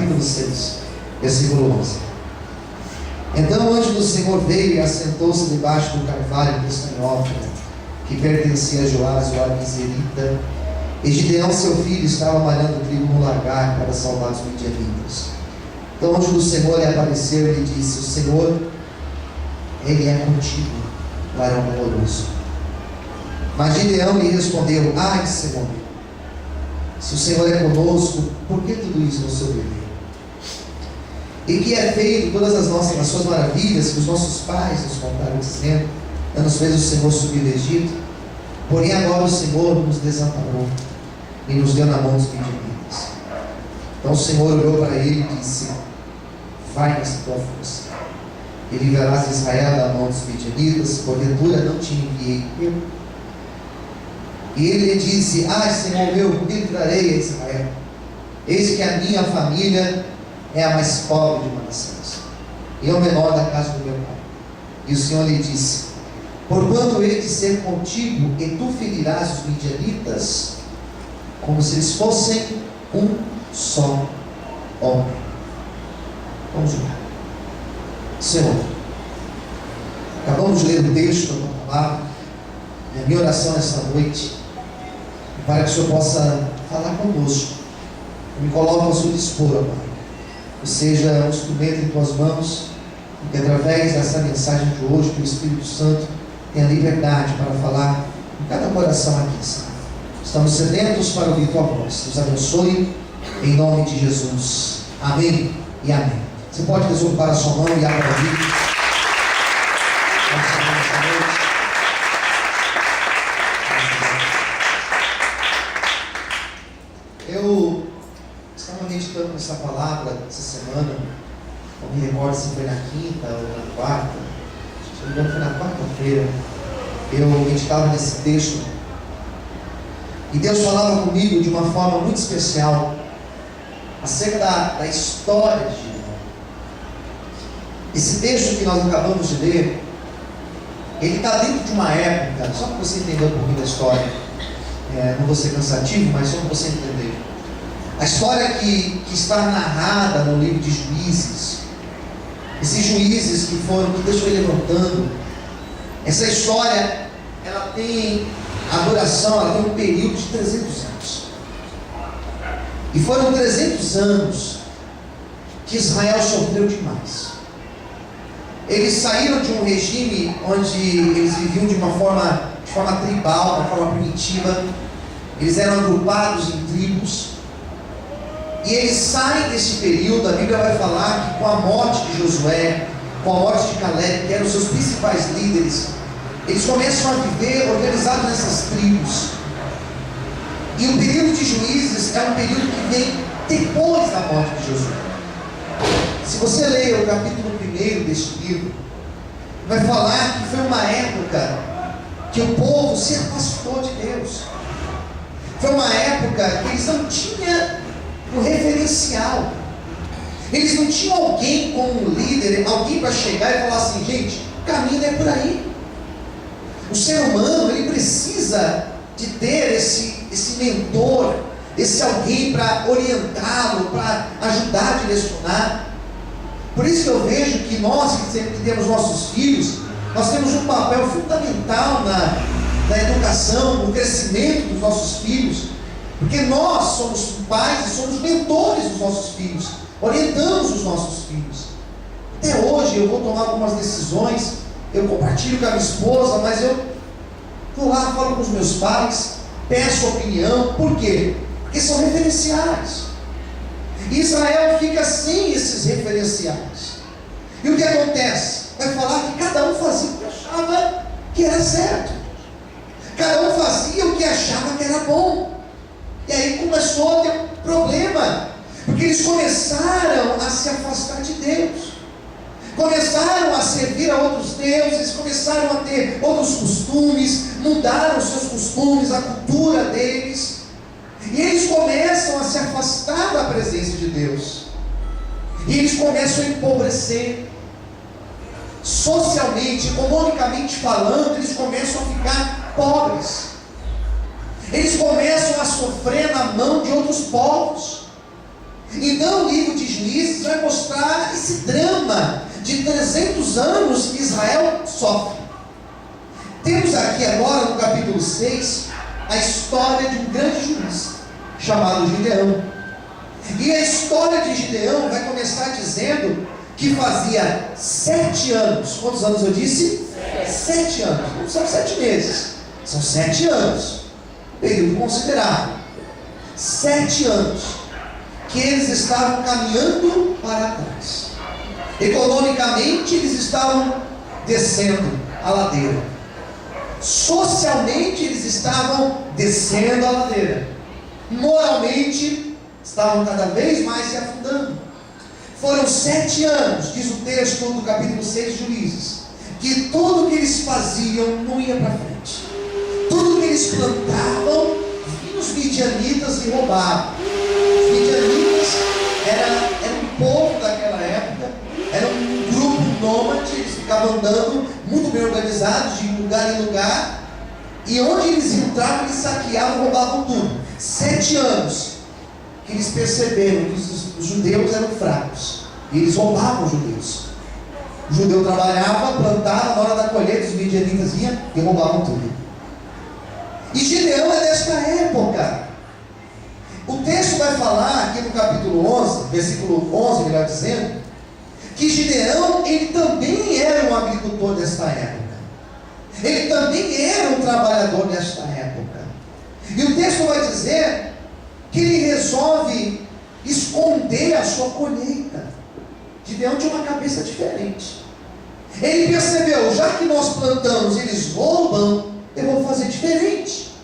capítulo 6, versículo 11. Então o anjo do Senhor veio e assentou-se debaixo do carvalho castanhófilo, que pertencia a Joás, o abiezerita, e Gideão, seu filho, estava malhando trigo no lagar para salvar os midianitas. Então o anjo do Senhor lhe apareceu e lhe disse: o Senhor, Ele é contigo, varão valoroso. Mas Gideão lhe respondeu: ai, Senhor, se o Senhor é conosco, por que tudo isso nos sobreveio? E que é feito todas as suas maravilhas que os nossos pais nos contaram, dizendo: não nos fez o Senhor subir do Egito? Porém agora o Senhor nos desamparou e nos deu na mão dos midianitas. Então o Senhor olhou para ele e disse: vai nessa tua força, e livrarás Israel da mão dos midianitas, porventura não te enviei eu? E ele lhe disse: ai, Senhor meu, por que livrarei a Israel? Eis que a minha família é a mais pobre de Manassés, e é o menor da casa do meu pai. E o Senhor lhe disse: porquanto hei de ser contigo, e tu ferirás os midianitas, como se eles fossem um só homem. Vamos orar. Senhor, acabamos de ler o texto da tua palavra, e a minha oração nesta noite é para que o Senhor possa falar conosco. Me coloco ao seu dispor, ó Pai. Que seja um instrumento em tuas mãos, e que através dessa mensagem de hoje, que o Espírito Santo tenha liberdade para falar em cada coração aqui, Senhor. Estamos sedentos para ouvir tua voz. Nos abençoe em nome de Jesus. Amém e amém. Você pode desocubar a sua mão e aplaudir. Eu estava meditando nessa palavra essa semana. Não me recordo se foi na quinta ou na quarta. Se não me engano, foi na quarta-feira. Eu meditava nesse texto e Deus falava comigo de uma forma muito especial acerca da história de Gideão. Esse texto que nós acabamos de ler, ele está dentro de uma época, só para você entender um pouquinho da história, não vou ser cansativo, mas só para você entender. A história que está narrada no livro de Juízes, esses juízes que Deus foi levantando, essa história, ela tem a duração, ela tem um período de 300 anos. E foram 300 anos que Israel sofreu demais. Eles saíram de um regime onde eles viviam de forma tribal, de uma forma primitiva. Eles eram agrupados em tribos. E eles saem desse período. A Bíblia vai falar que com a morte de Josué, com a morte de Caleb, que eram os seus principais líderes, eles começam a viver organizados nessas tribos. E o período de Juízes é um período que vem depois da morte de Josué. Se você ler o capítulo 1 deste livro, vai falar que foi uma época que o povo se afastou de Deus. Foi uma época que eles não tinham um referencial. Eles não tinham alguém como líder, alguém para chegar e falar assim: gente, o caminho é por aí. O ser humano, ele precisa de ter esse mentor, esse alguém para orientá-lo, para ajudar a direcionar. Por isso que eu vejo que nós que temos nossos filhos, nós temos um papel fundamental na educação, no crescimento dos nossos filhos, porque nós somos pais e somos mentores dos nossos filhos, orientamos os nossos filhos. Até hoje eu vou tomar algumas decisões, eu compartilho com a minha esposa, mas eu vou lá, falo com os meus pais, peço opinião. Por quê? Porque são referenciais. Israel fica sem esses referenciais. E o que acontece? Vai falar que cada um fazia o que achava que era certo. Cada um fazia o que achava que era bom. E aí começou a ter um problema, porque eles começaram a se afastar de Deus. Começaram a servir a outros deuses, começaram a ter outros costumes, mudaram os seus costumes, a cultura deles. E eles começam a se afastar da presença de Deus. E eles começam a empobrecer. Socialmente, economicamente falando, eles começam a ficar pobres. Eles começam a sofrer na mão de outros povos. Então o livro de Juízes vai mostrar esse drama de 300 anos que Israel sofre. Temos aqui agora no capítulo 6 a história de um grande juiz chamado Gideão. E a história de Gideão vai começar dizendo que fazia 7 anos. Quantos anos eu disse? 7 anos. Não são 7 meses, são 7 anos. Período considerável. 7 anos que eles estavam caminhando para trás. Economicamente eles estavam descendo a ladeira. Socialmente eles estavam descendo a ladeira. Moralmente estavam cada vez mais se afundando. Foram 7 anos, diz o texto do capítulo 6 de Juízes, que tudo o que eles faziam não ia para frente. Tudo que eles plantavam, vinham os midianitas e roubavam. Os midianitas era um povo daquela época, era um grupo nômade, eles ficavam andando, muito bem organizados, de lugar em lugar, e onde eles entravam, eles saqueavam, roubavam tudo. 7 anos que eles perceberam que os judeus eram fracos, e eles roubavam os judeus. O judeu trabalhava, plantava, na hora da colheita os midianitas vinham e roubavam tudo. E Gideão é desta época. O texto vai falar aqui no capítulo 11, versículo 11, melhor dizendo, que Gideão, ele também era um agricultor desta época. Ele também era um trabalhador desta época. E o texto vai dizer que ele resolve esconder a sua colheita. Gideão tinha uma cabeça diferente. Ele percebeu, já que nós plantamos, eles roubam, eu vou fazer diferente.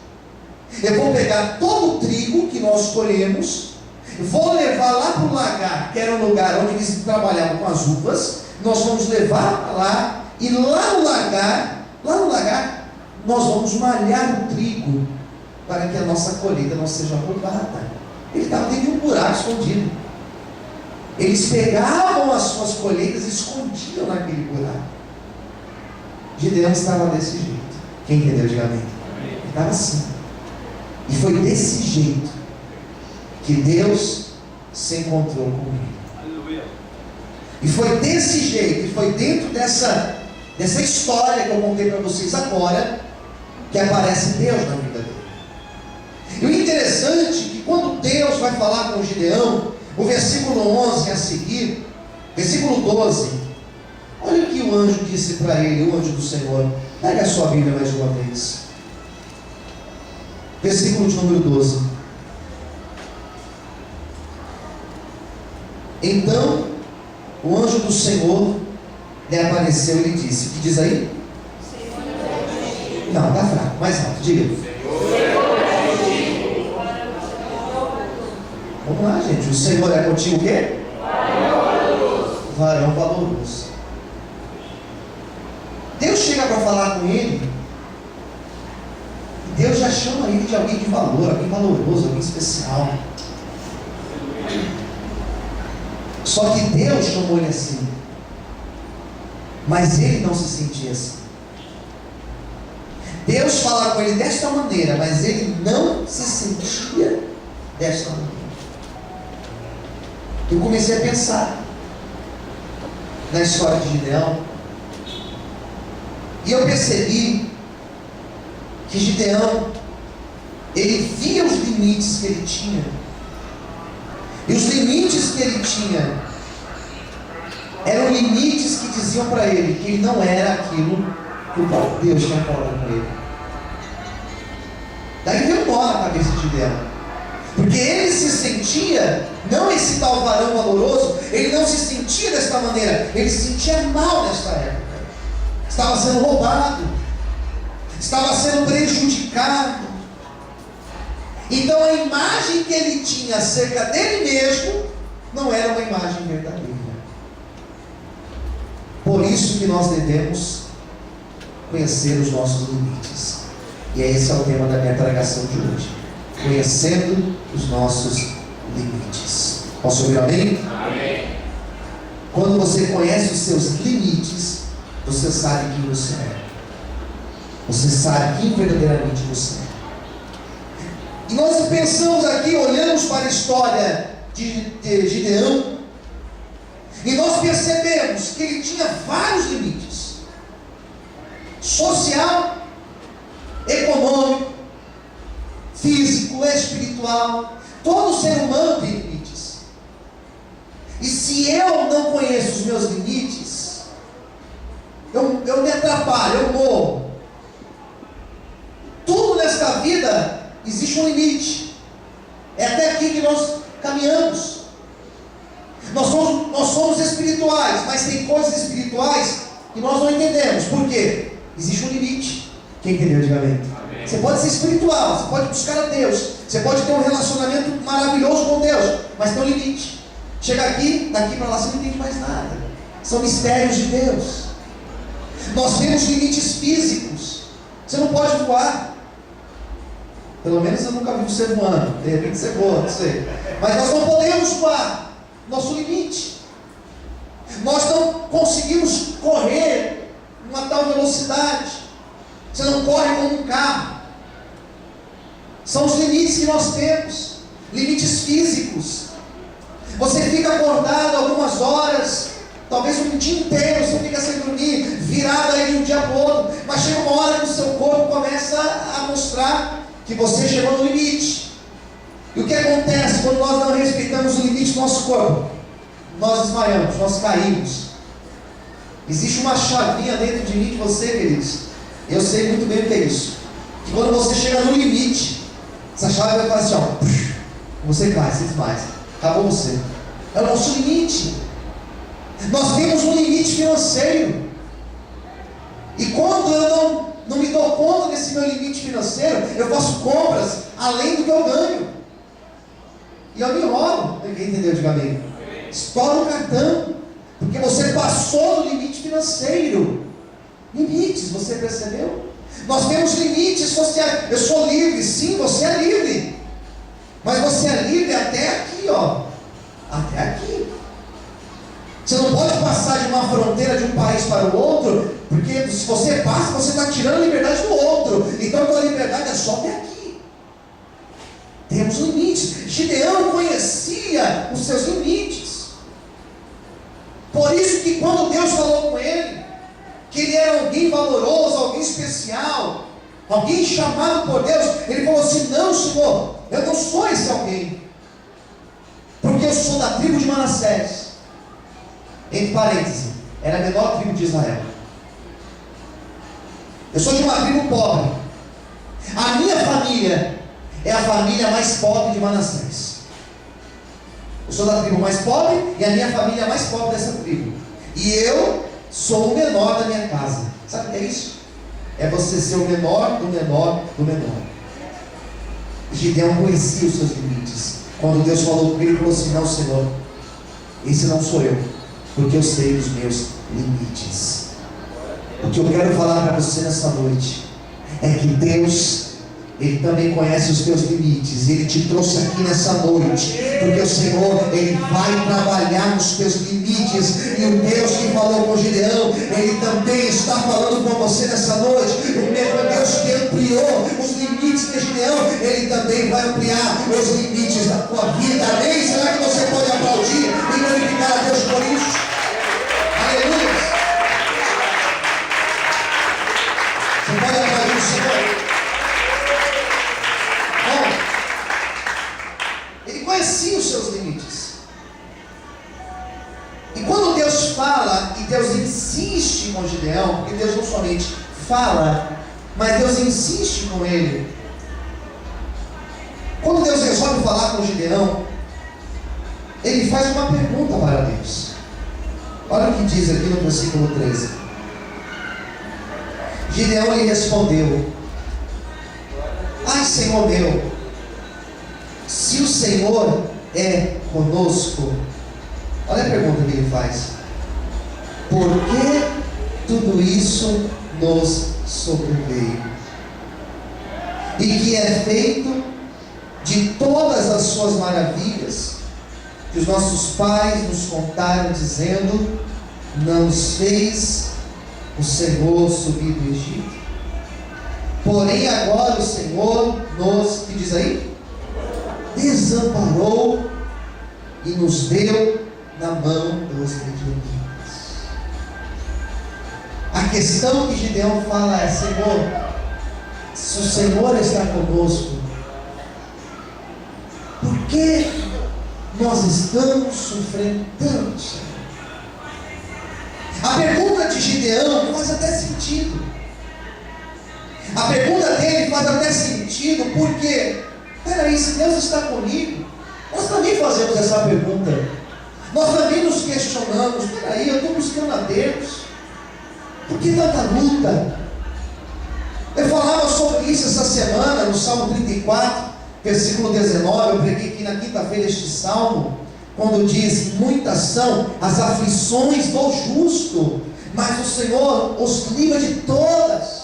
Eu vou pegar todo o trigo que nós colhemos, vou levar lá para o lagar, que era um lugar onde eles trabalhavam com as uvas. Nós vamos levar para lá, e lá no lagar, nós vamos malhar o trigo, para que a nossa colheita não seja roubada. Ele estava dentro de um buraco escondido. Eles pegavam as suas colheitas e escondiam naquele buraco. Gideão estava desse jeito. Quem entendeu, diga amém. Ele estava assim. E foi desse jeito que Deus se encontrou com ele. E foi desse jeito, e foi dentro dessa história que eu contei para vocês agora, que aparece Deus na vida dele. E o interessante é que quando Deus vai falar com Gideão, o versículo 11 a seguir, versículo 12, olha o que o anjo disse para ele, o anjo do Senhor. Pega a sua Bíblia mais uma vez. Versículo de número 12. Então, o anjo do Senhor lhe apareceu e lhe disse, o que diz aí? Não, está fraco, mais alto, diga. Vamos lá, gente. O Senhor é contigo o quê? Varão valoroso. Deus chega para falar com ele, e Deus já chama ele de alguém de valor, alguém valoroso, alguém especial. Só que Deus chamou ele assim, mas ele não se sentia assim. Deus fala com ele desta maneira, mas ele não se sentia desta maneira. Eu comecei a pensar na história de Gideão, e eu percebi que Gideão, ele via os limites que ele tinha, e os limites que ele tinha eram limites que diziam para ele que ele não era aquilo que o próprio Deus tinha falado com ele. Daí deu nó na cabeça de Gideão, porque ele se sentia, não esse tal varão valoroso, ele não se sentia desta maneira, ele se sentia mal nesta época. Estava sendo roubado, estava sendo prejudicado. Então a imagem que ele tinha acerca dele mesmo não era uma imagem verdadeira. Por isso que nós devemos conhecer os nossos limites. E esse é o tema da minha pregação de hoje. Conhecendo os nossos limites. Posso ouvir amém? Amém. Quando você conhece os seus limites, você sabe quem você é. Você sabe quem verdadeiramente você é. E nós pensamos aqui, olhamos para a história de Gideão, e nós percebemos que ele tinha vários limites: social, econômico, físico, espiritual. Todo ser humano tem limites. E se eu não conheço os meus limites, eu me atrapalho, eu morro. Tudo nesta vida existe um limite. É até aqui que nós caminhamos. Nós somos espirituais, mas tem coisas espirituais que nós não entendemos. Por quê? Existe um limite. Quem entendeu, diga amém. Você pode ser espiritual, você pode buscar a Deus, você pode ter um relacionamento maravilhoso com Deus, mas tem um limite. Chega aqui, daqui para lá você não entende mais nada. São mistérios de Deus. Nós temos limites físicos. Você não pode voar. Pelo menos eu nunca vi você voando. De repente você voa, não sei. Mas nós não podemos voar. Nosso limite. Nós não conseguimos correr numa tal velocidade. Você não corre como um carro. São os limites que nós temos. Limites físicos. Você fica acordado algumas horas, talvez um dia inteiro, você fica sem dormir, virado aí de um dia para o outro, mas chega uma hora que o seu corpo começa a mostrar que você chegou no limite. E o que acontece quando nós não respeitamos o limite do nosso corpo? Nós desmaiamos, nós caímos. Existe uma chavinha dentro de mim, de você, queridos. Eu sei muito bem o que é isso. Que quando você chega no limite, essa chave vai fazer assim, ó, você cai, você desmaia. Acabou você. É o nosso limite. Nós temos um limite financeiro. E quando eu não me dou conta desse meu limite financeiro, eu faço compras além do que eu ganho. E eu me enrolo. Ninguém entendeu? Diga amém. Estoura o cartão. Porque você passou do limite financeiro. Limites, você percebeu? Nós temos limites sociais. Eu sou livre, sim, você é livre. Mas você é livre até aqui, ó. Até aqui. Você não pode passar de uma fronteira de um país para o outro, porque se você passa, você está tirando a liberdade do outro. Então a tua liberdade é só até aqui. Temos limites. Gideão conhecia os seus limites. Por isso que quando Deus falou com ele, que ele era alguém valoroso, alguém especial, alguém chamado por Deus, ele falou assim: não, Senhor, eu não sou esse alguém, porque eu sou da tribo de Manassés. Entre parênteses, era a menor tribo de Israel. Eu sou de uma tribo pobre. A minha família é a família mais pobre de Manassés. Eu sou da tribo mais pobre e a minha família é a mais pobre dessa tribo. E eu sou o menor da minha casa. Sabe o que é isso? É você ser o menor do menor do menor. Gideão conhecia os seus limites. Quando Deus falou com ele, ele falou assim: não, Senhor, esse não sou eu, porque eu sei os meus limites. O que eu quero falar para você nessa noite é que Deus, Ele também conhece os teus limites. Ele te trouxe aqui nessa noite porque o Senhor, Ele vai trabalhar nos teus limites. E o Deus que falou com Gideão, Ele também está falando com você nessa noite. O mesmo Deus que ampliou os limites de Gideão, Ele também vai ampliar os limites da tua vida. Amém? Será que você pode aplaudir e glorificar a Deus por isso? Aleluia! Você pode aplaudir o Senhor? Conhecia os seus limites. E quando Deus fala, e Deus insiste com Gideão, porque Deus não somente fala, mas Deus insiste com ele. Quando Deus resolve falar com Gideão, ele faz uma pergunta para Deus. Olha o que diz aqui no versículo 13. Gideão lhe respondeu: ai, Senhor meu, se o Senhor é conosco, olha a pergunta que ele faz: por que tudo isso nos sobreveio? E que é feito de todas as suas maravilhas que os nossos pais nos contaram, dizendo: não nos fez o Senhor subir do Egito? Porém agora o Senhor nos, que diz aí? Desamparou e nos deu na mão dos midianitas. A questão que Gideão fala é: Senhor, se o Senhor está conosco, por que nós estamos sofrendo tanto, Senhor? A pergunta de Gideão faz até sentido. A pergunta dele faz até sentido, porque, peraí, se Deus está comigo, nós também fazemos essa pergunta. Nós também nos questionamos: peraí, eu estou buscando a Deus, por que tanta luta? Eu falava sobre isso essa semana, no Salmo 34, versículo 19, eu preguei aqui na quinta-feira este Salmo, quando diz: muitas são as aflições do justo, mas o Senhor os livra de todas.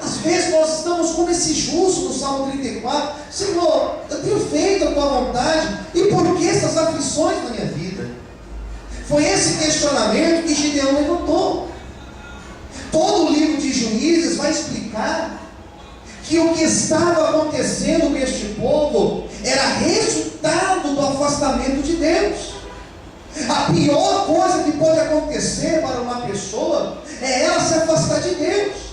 Às vezes nós estamos como esse justo no Salmo 34, Senhor, eu tenho feito a tua vontade, e por que essas aflições na minha vida? Foi esse questionamento que Gideão levantou. Todo o livro de Juízes vai explicar que o que estava acontecendo com este povo era resultado do afastamento de Deus. A pior coisa que pode acontecer para uma pessoa é ela se afastar de Deus.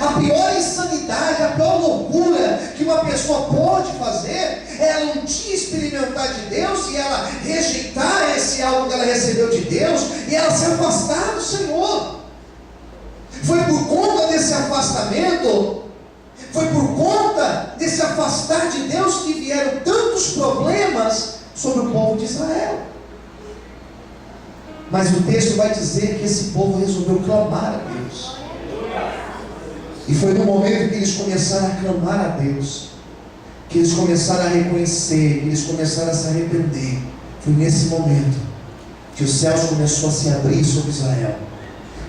A pior insanidade, a pior loucura que uma pessoa pode fazer é ela um dia experimentar de Deus e ela rejeitar esse algo que ela recebeu de Deus e ela se afastar do Senhor. Foi por conta desse afastamento, foi por conta desse afastar de Deus que vieram tantos problemas sobre o povo de Israel. Mas o texto vai dizer que esse povo resolveu clamar a Deus. E foi no momento que eles começaram a clamar a Deus, que eles começaram a reconhecer, que eles começaram a se arrepender. Foi nesse momento que os céus começou a se abrir sobre Israel,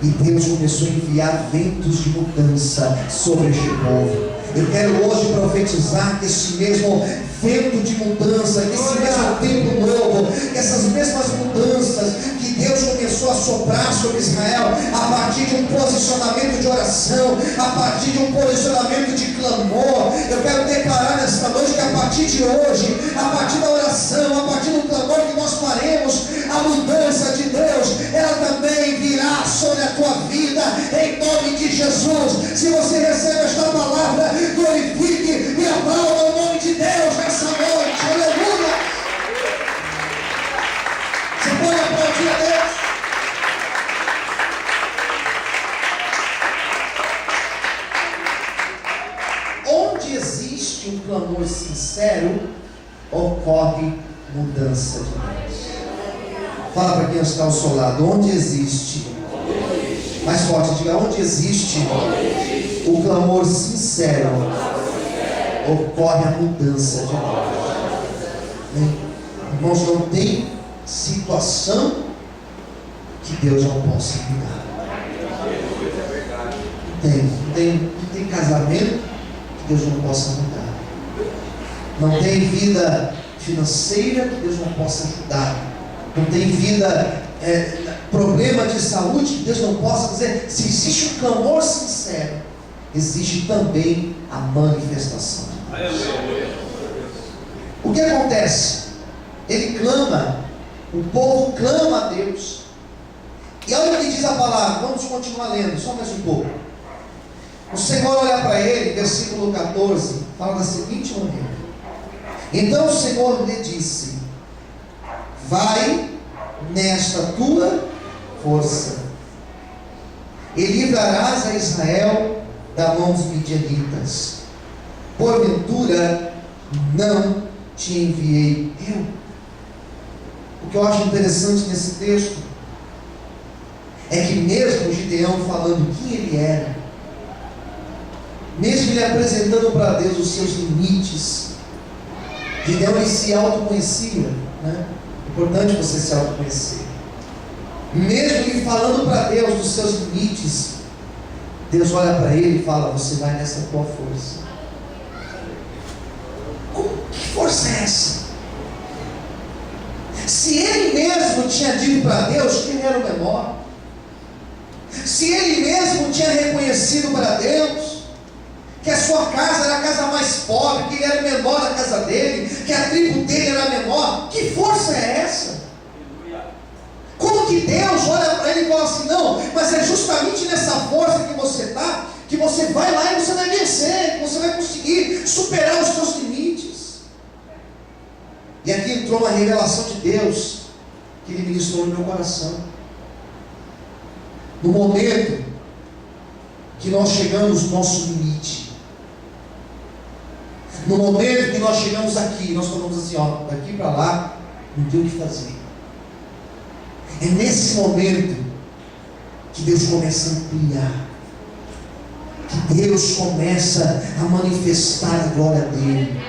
e Deus começou a enviar ventos de mudança sobre este povo. Eu quero hoje profetizar que esse mesmo vento de mudança, que esse mesmo tempo novo, que essas mesmas mudanças que Deus começou a soprar sobre Israel, a partir de um posicionamento de oração, a partir de um posicionamento de clamor, eu quero declarar nesta noite que a partir de hoje, a partir da oração, a partir do clamor que nós faremos, a mudança de Deus, ela também virá sobre a tua vida, em nome de Jesus. Se você recebe esta palavra, glorifique e aplauda o nome de Deus nessa noite, aleluia. Você pode aplaudir a Deus? Onde existe um clamor sincero, ocorre mudança de Deus. Fala para quem está ao seu lado: onde existe, mais forte, diga: onde existe o clamor sincero, ocorre a mudança de Deus. Irmãos, não tem situação que Deus não possa mudar. Não tem casamento que Deus não possa mudar. Não tem vida financeira que Deus não possa ajudar. Não tem vida, problema de saúde que Deus não possa dizer. Se existe um clamor sincero, existe também a manifestação de Deus. O que acontece? Ele clama, o povo clama a Deus. E olha o que diz a palavra, vamos continuar lendo, só mais um pouco. O Senhor olha para ele, versículo 14, fala da seguinte maneira: então o Senhor lhe disse: vai nesta tua força, e livrarás a Israel da mão dos midianitas. Porventura não te enviei eu? O que eu acho interessante nesse texto é que mesmo Gideão falando quem ele era, mesmo ele apresentando para Deus os seus limites, Gideão ele se autoconhecia, né? É importante você se autoconhecer. Mesmo ele falando para Deus dos seus limites, Deus olha para ele e fala: você vai nessa tua força. Que força é essa? Se ele mesmo tinha dito para Deus que ele era o menor, se ele mesmo tinha reconhecido para Deus que que a sua casa era a casa mais pobre, que ele era o menor da casa dele, que a tribo dele era menor. Que força é essa? Como que Deus olha para ele e fala assim: não, mas é justamente nessa força que você está, que você vai lá e você vai vencer, que você vai conseguir superar os seus limites. E aqui entrou uma revelação de Deus que Ele ministrou no meu coração. No momento que nós chegamos no nosso limite, no momento que nós chegamos aqui, nós falamos assim: ó, daqui para lá não tem o que fazer. É nesse momento que Deus começa a ampliar, que Deus começa a manifestar a glória dele,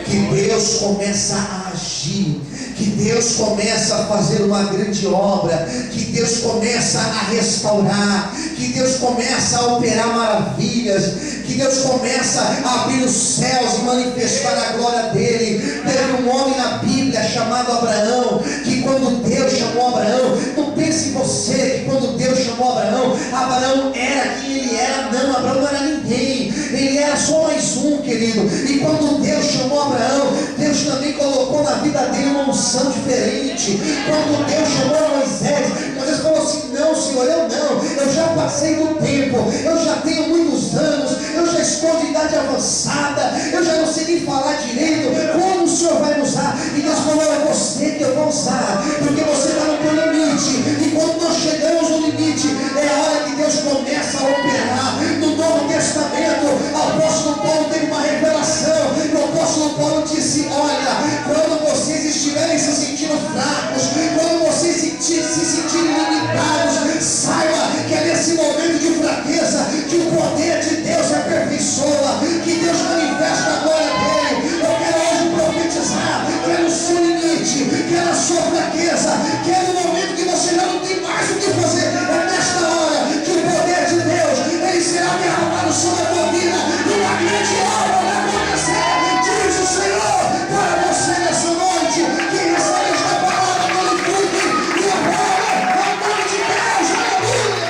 que Deus começa a agir, que Deus começa a fazer uma grande obra, que Deus começa a restaurar, que Deus começa a operar maravilhas, que Deus começa a abrir os céus e manifestar a glória dele. Teve um homem na Bíblia chamado Abraão, que quando Deus chamou Abraão, não pense você que quando Deus chamou Abraão, Abraão era quem ele era. Não, Abraão não era ninguém, ele era só mais um, querido. E quando Deus chamou Abraão, Deus também colocou na vida dele uma unção diferente. Quando Deus chamou Moisés falou assim: não, Senhor, eu já passei do tempo, eu já tenho muitos anos, eu já estou de idade avançada, eu já não sei nem falar direito, como o Senhor vai me usar? E Deus falou: é você que eu vou usar, porque você está no teu limite. E quando nós chegamos no limite, é a hora que Deus começa a operar. No Novo Testamento, o apóstolo Paulo teve uma revelação, e o apóstolo Paulo disse: olha, quando vocês estiverem se sentindo fracos, quando vocês se sentirem limitados, saiba que é nesse momento de fraqueza que o poder de Deus se aperfeiçoa, que Deus manifesta a glória dele. Eu quero hoje profetizar que é no seu limite, que é na sua fraqueza, que é no momento que você já não tem mais o que fazer. É nesta hora que o poder de Deus ele será derramado sobre a tua vida e uma grande obra vai acontecer. Diz o Senhor para você nessa noite, que recebe esta palavra no YouTube e aplauda ao nome de Deus. Aleluia!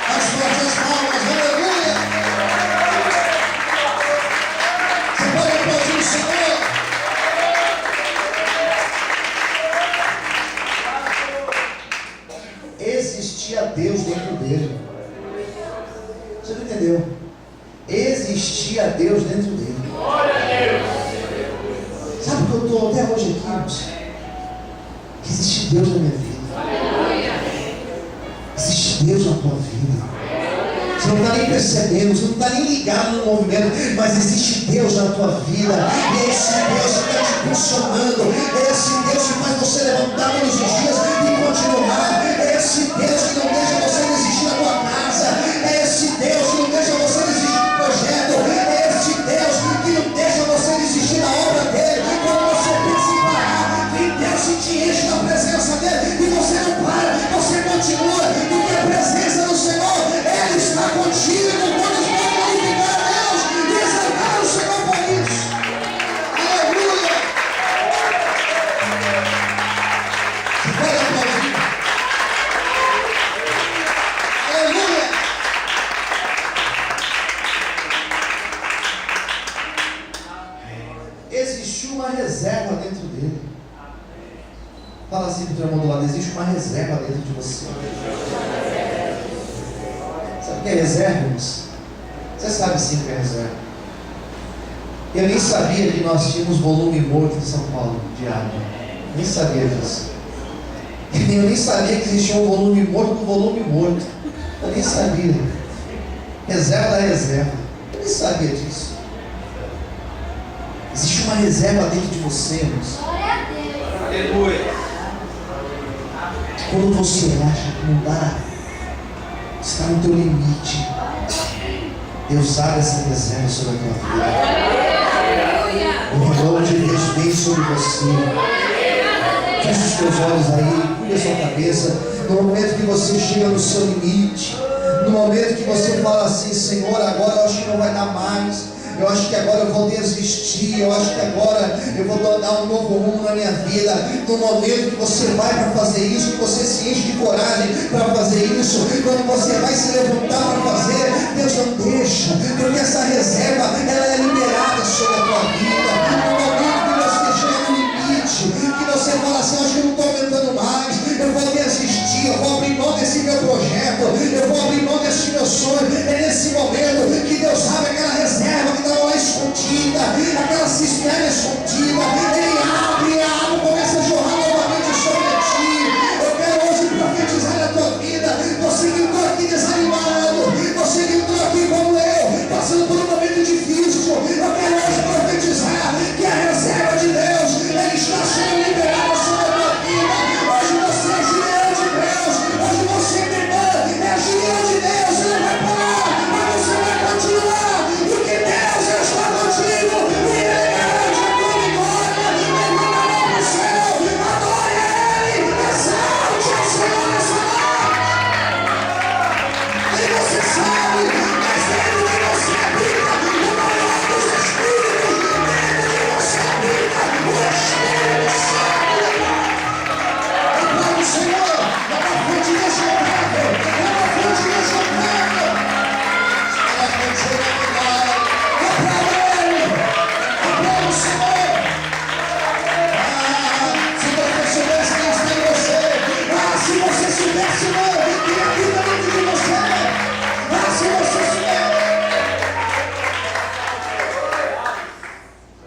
As forças palmas, aleluia! Você pode aplaudir o Senhor? Existia Deus dentro dele. Você não entendeu? Existia Deus dentro dele. Sabe o que eu estou até hoje aqui, irmãos? Que existe Deus na minha vida. Existe Deus na tua vida. Você não está nem percebendo, você não está nem ligado no movimento, mas existe Deus na tua vida. E é esse Deus que está te impulsionando, é esse Deus que faz você levantar todos os dias e continuar. É esse Deus que não deixa você desistir da tua casa. É esse Deus que não deixa você desistir do projeto. É esse Deus que não deixa você desistir da obra dele. Quando você pensa em parar, vem Deus e te enche da presença dele, e você não para, você continua, porque a presença do Senhor, Ele está contigo. Quando pode glorificar a Deus e exaltar o Senhor por isso. Aleluia! Você pode aplaudir? Aleluia! Existiu uma reserva dentro dele. Fala assim para o teu irmão do lado: existe uma reserva dentro de você. Sabe o que é reserva, irmãos? Você sabe sim o que é reserva. Eu nem sabia que nós tínhamos volume morto em São Paulo de água. Nem sabia disso. Eu nem sabia que existia um volume morto no volume morto. Eu nem sabia. Reserva da reserva. Eu nem sabia disso. Existe uma reserva dentro de você, irmãos. Aleluia. Quando você acha que não dá, está no teu limite, Deus abre essa reserva sobre a tua vida. O relógio de Deus vem sobre você. Feche os teus olhos aí, cubra a sua cabeça. No momento que você chega no seu limite, no momento que você fala assim: Senhor, agora eu acho que não vai dar mais. Eu acho que agora eu vou desistir. Eu acho que agora eu vou dar um novo rumo na minha vida. No momento que você vai para fazer isso, que você se enche de coragem para fazer isso, quando você vai se levantar para fazer, Deus não deixa. hoje, porque essa reserva ela é liberada sobre a tua vida. No momento que você chega no limite, que você fala assim: acho que eu não estou aguentando mais, eu vou desistir, eu vou abrir mão desse meu projeto, eu vou abrir mão desse meu sonho. É nesse momento que Deus sabe aquela reserva que estava lá escondida, aquela cisterna escondida. Ele abre e a água começa a jorrar novamente sobre ti. Eu quero hoje profetizar na tua vida. Você que entrou aqui desanimado, você que entrou aqui como eu, passando por um momento difícil, eu quero hoje profetizar que a reserva de Deus, ele está sendo liberada sobre a tua vida. Hoje você é Gideão de Deus, hoje você é Gideão de Deus. Ele vai parar, mas você vai continuar, porque Deus está contigo e Ele garante a tua vitória. Levanta a mão para o céu, adore a Ele, exalte ao Senhor nessa hora. E você sabe, mas dentro de você habita o maior dos Espíritos, dentro de você habita o Espírito Santo. Aplaude o Senhor, é uma fonte inesgotável, é uma fonte inesgotável. Aplaude Ele, aplaude o Senhor. Se você soubesse quem está em você, se você soubesse, irmão, quem habita dentro de você, se você soubesse.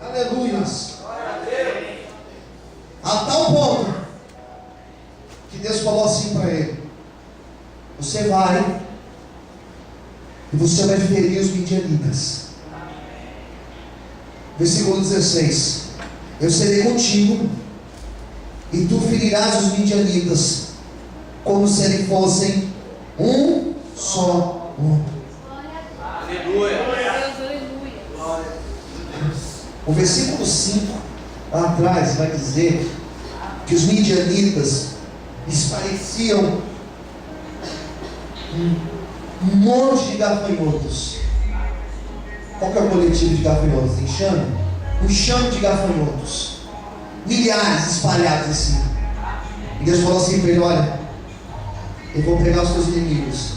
Aleluias. A tal ponto que Deus falou assim para ele: você vai e você vai ferir os midianitas. Versículo 16: eu serei contigo e tu ferirás os midianitas como se eles fossem um só homem. O versículo 5 lá atrás vai dizer que os midianitas eles pareciam um monte de gafanhotos. Qual que é o coletivo de gafanhotos? Enxame? Um enxame de gafanhotos, milhares espalhados assim. E Deus falou assim para ele: olha, eu vou pegar os teus inimigos,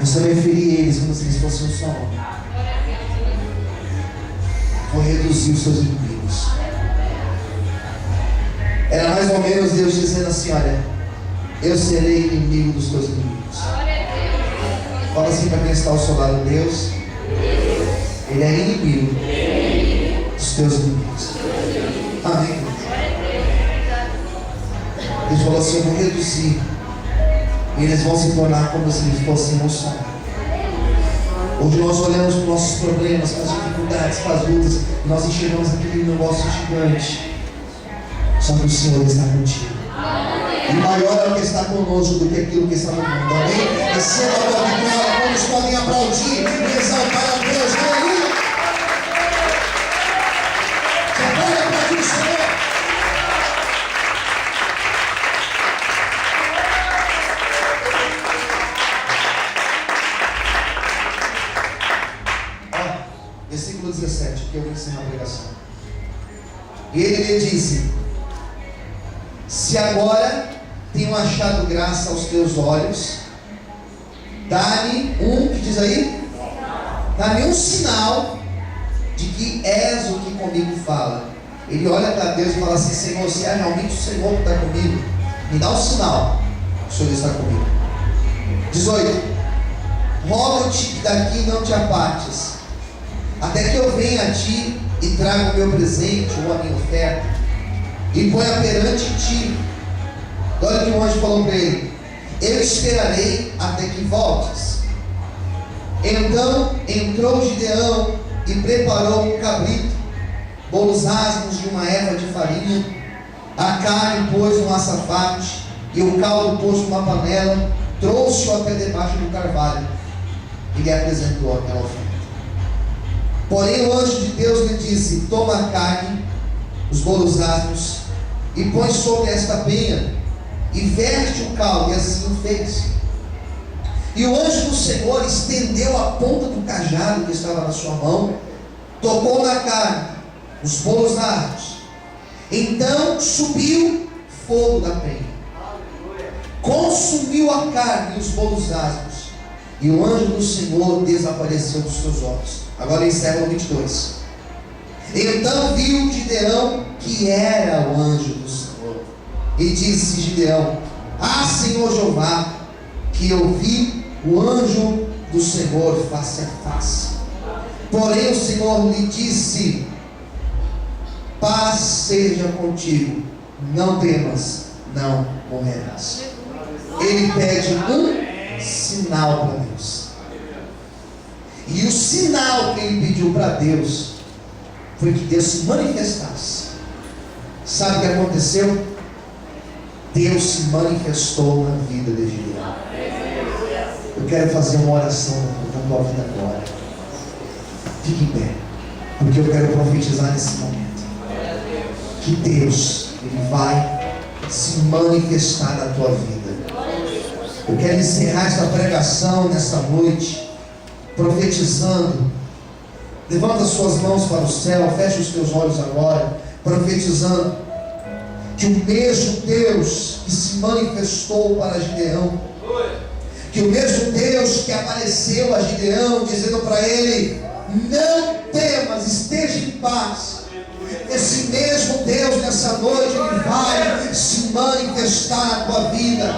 você vai ferir eles como se eles fossem um só homem. Vou reduzir os seus inimigos. Era mais ou menos Deus dizendo assim: olha, eu serei inimigo dos teus inimigos. Fala assim para quem está ao seu lado: Deus, Ele é inimigo dos teus inimigos. Amém. Deus falou assim: eu vou reduzir, e eles vão se tornar como se eles fossem um só. Hoje nós olhamos para os nossos problemas, para as dificuldades, para as lutas, e nós enxergamos aquele negócio gigante. Só que o Senhor está contigo. E maior é o que está conosco do que aquilo que está no mundo. Amém? Receba a tua vitória. Quantos podem aplaudir e exaltar a Deus? Aleluia! Você pode aplaudir o Senhor? Versículo 17, que eu vou ensinar a pregação. E ele lhe disse: se agora tenho achado graça aos teus olhos, dá-me que diz aí? Dá-me um sinal de que és o que comigo fala. Ele olha para Deus e fala assim: Senhor, se é realmente o Senhor que está comigo, me dá um sinal que o Senhor está comigo. 18: rogo-te que daqui não te apartes, até que eu venha a ti e traga o meu presente ou a minha oferta, e ponha perante ti. Olha o que o anjo falou para ele: eu esperarei até que voltes. Então entrou Gideão e preparou um cabrito, bolos asmos de uma erva de farinha, a carne pôs num açafate, e o caldo pôs numa panela, trouxe-o até debaixo do carvalho, e lhe apresentou aquela oferta. Porém o anjo de Deus lhe disse: toma a carne, os bolos asmos, e põe sobre esta penha, e verte o caldo. E assim o fez. E o anjo do Senhor estendeu a ponta do cajado que estava na sua mão, tocou na carne, os bolos asmos. Então subiu fogo da penha, consumiu a carne e os bolos asmos, e o anjo do Senhor desapareceu dos seus olhos. Agora encerra o 22. Então viu Gideão que era o anjo do Senhor, e disse Gideão: ah, Senhor Jeová, que eu vi o anjo do Senhor face a face. Porém o Senhor lhe disse: paz seja contigo, não temas, não morrerás. Ele pede um sinal para Deus, e o sinal que ele pediu para Deus foi que Deus se manifestasse. Sabe o que aconteceu? Deus se manifestou na vida de Gideão. Eu quero fazer uma oração na tua vida agora. Fique em pé, porque eu quero profetizar nesse momento que Deus, Ele vai se manifestar na tua vida. Eu quero encerrar esta pregação nesta noite profetizando. Levanta as suas mãos para o céu, fecha os teus olhos agora, profetizando que o mesmo Deus que se manifestou para Gideão, que o mesmo Deus que apareceu a Gideão, dizendo para ele: não temas, esteja em paz, esse mesmo Deus nessa noite, Ele vai se manifestar na tua vida.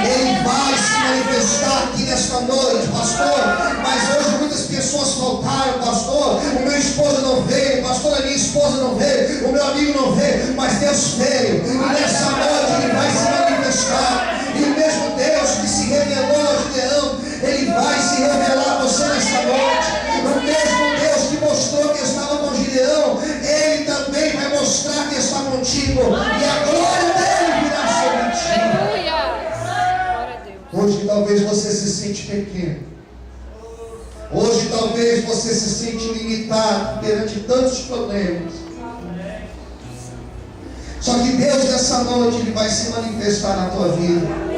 Ele vai se manifestar aqui nesta noite, pastor. Mas hoje muitas pessoas faltaram, pastor. O meu esposo não veio, pastor, a minha esposa não veio, o meu amigo não veio, mas Deus veio, e nessa noite Ele vai se manifestar. E o mesmo Deus que se revelou a Gideão, Ele vai se revelar a você nesta noite. O mesmo Deus que mostrou que estava com Gideão, Ele também vai mostrar que está contigo, e a glória dele virá sobre ti. Hoje talvez você se sente pequeno, hoje talvez você se sente limitado perante tantos problemas. Só que Deus nessa noite Ele vai se manifestar na tua vida.